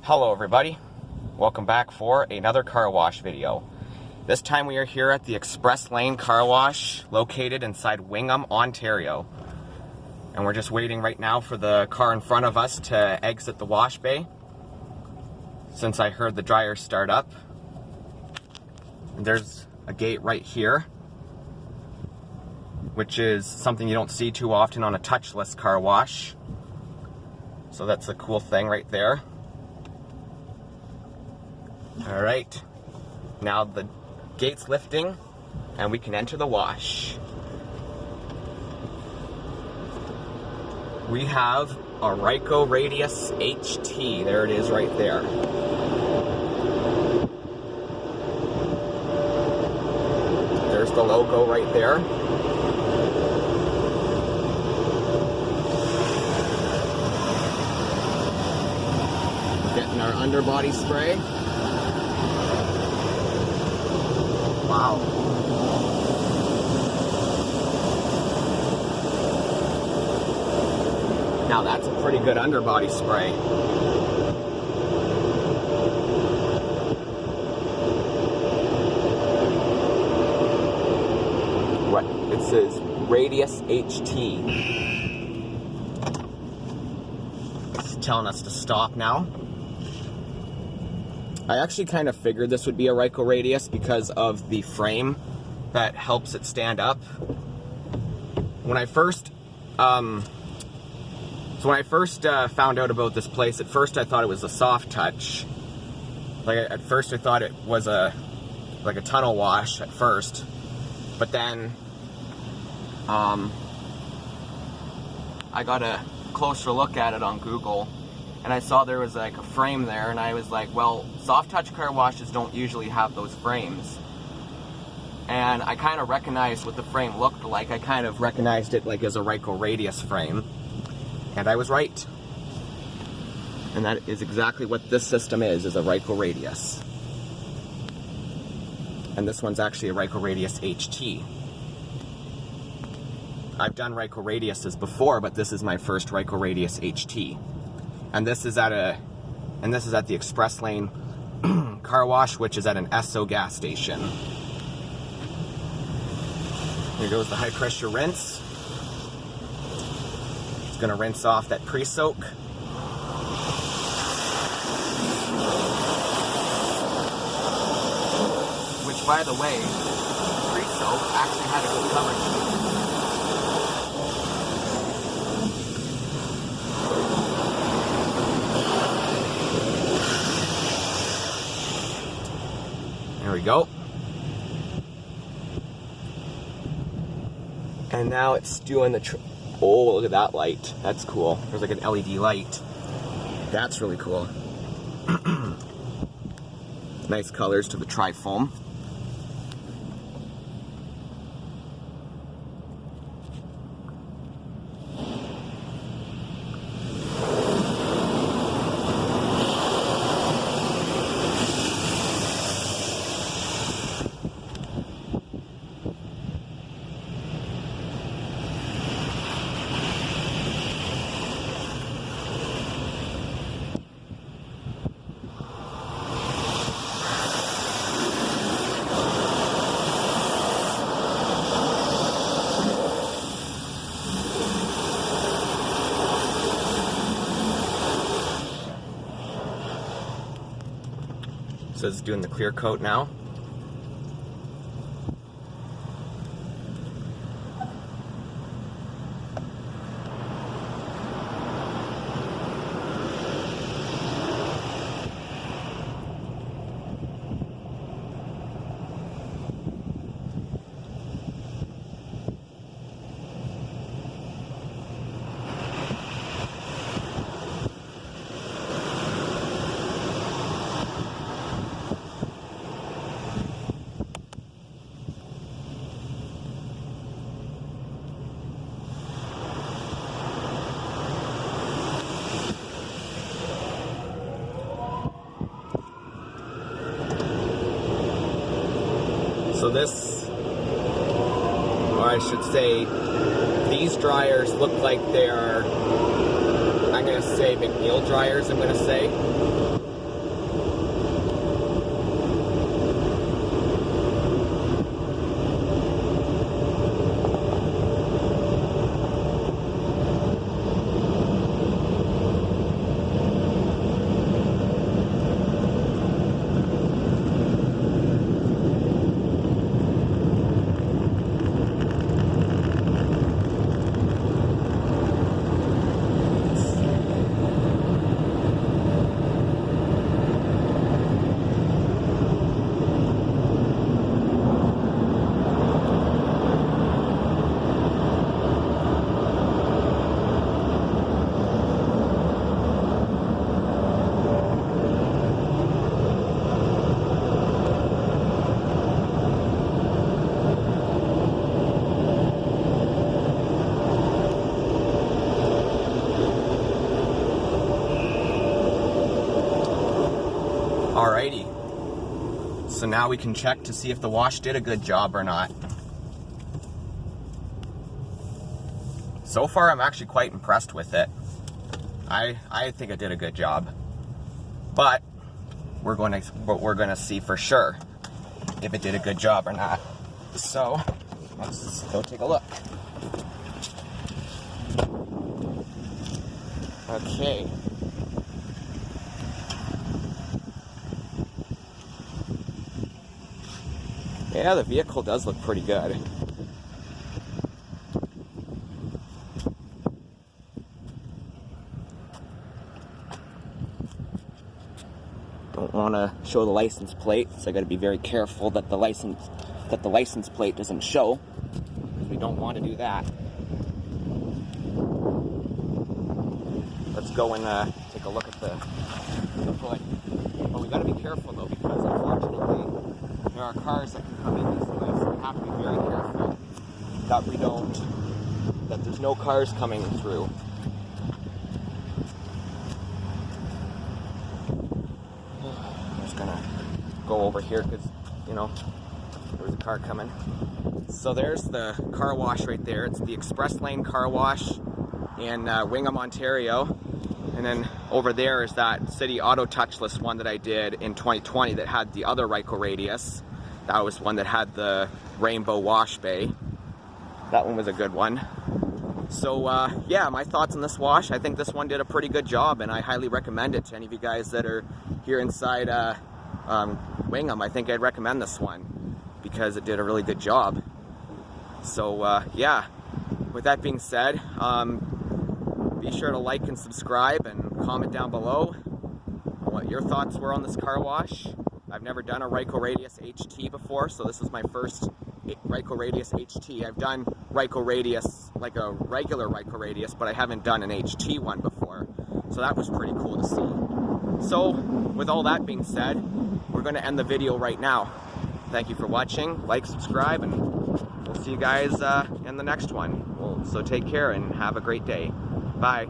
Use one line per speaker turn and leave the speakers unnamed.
Hello everybody, welcome back for another car wash video. This time we are here at the Express Lane Car Wash located inside Wingham, Ontario. And we're just waiting right now for the car in front of us to exit the wash bay, since I heard the dryer start up. And there's a gate right here, which is something you don't see too often on a touchless car wash. So that's a cool thing right there. Alright, now the gate's lifting and we can enter the wash. We have a Ryko Radius HT. There it is right there. There's the logo right there. Getting our underbody spray. Wow. Now that's a pretty good underbody spray. What? It says Radius HT. It's telling us to stop now. I actually kind of figured this would be a Ryko Radius because of the frame that helps it stand up. When I first found out about this place, at first I thought it was a soft touch. Like at first I thought it was like a tunnel wash at first, but then I got a closer look at it on Google. And I saw there was like a frame there, and I was like, well, soft touch car washes don't usually have those frames. And I kind of recognized what the frame looked like. I kind of recognized it like as a Ryko Radius frame. And I was right. And that is exactly what this system is a Ryko Radius. And this one's actually a Ryko Radius HT. I've done Ryko Radiuses before, but this is my first Ryko Radius HT. And this is at the Express Lane Car Wash, which is at an Esso gas station. Here goes the high pressure rinse. It's gonna rinse off that pre-soak. Which, by the way, pre-soak actually had a good coverage. There we go. And now it's doing the oh, look at that light. That's cool. There's like an LED light. That's really cool. Nice colors to the tri-foam. So it's doing the clear coat now. So this, or I should say, these dryers look like they're, I'm going to say McNeil dryers, I'm going to say. Alrighty, so now we can check to see if the wash did a good job or not. So far, I'm actually quite impressed with it. I think it did a good job, but we're going to see for sure if it did a good job or not. So let's go take a look. Okay. Yeah, the vehicle does look pretty good. Don't want to show the license plate, so I got to be very careful that the license plate doesn't show, because we don't want to do that. Let's go and take a look at the hood. But we got to be careful though, because unfortunately there are cars that can come in this way, so we have to be very careful that there's no cars coming through. Go over here because, you know, there was a car coming. So there's the car wash right there. It's the Express Lane Car Wash in Wingham, Ontario. And then over there is that City Auto Touchless one that I did in 2020 that had the other Ryko radius. That was one that had the rainbow wash bay. That one was a good one. So yeah, my thoughts on this wash. I think this one did a pretty good job, and I highly recommend it to any of you guys that are here inside Wingham. I think I'd recommend this one because it did a really good job. So yeah, with that being said, be sure to like and subscribe and comment down below what your thoughts were on this car wash. I've never done a Ryko Radius HT before, so this is my first Ryko Radius HT. I've done Ryko Radius, like a regular Ryko Radius, but I haven't done an HT one before. So that was pretty cool to see. So with all that being said, we're going to end the video right now. Thank you for watching. Like, subscribe, and we'll see you guys in the next one. So take care and have a great day. Bye.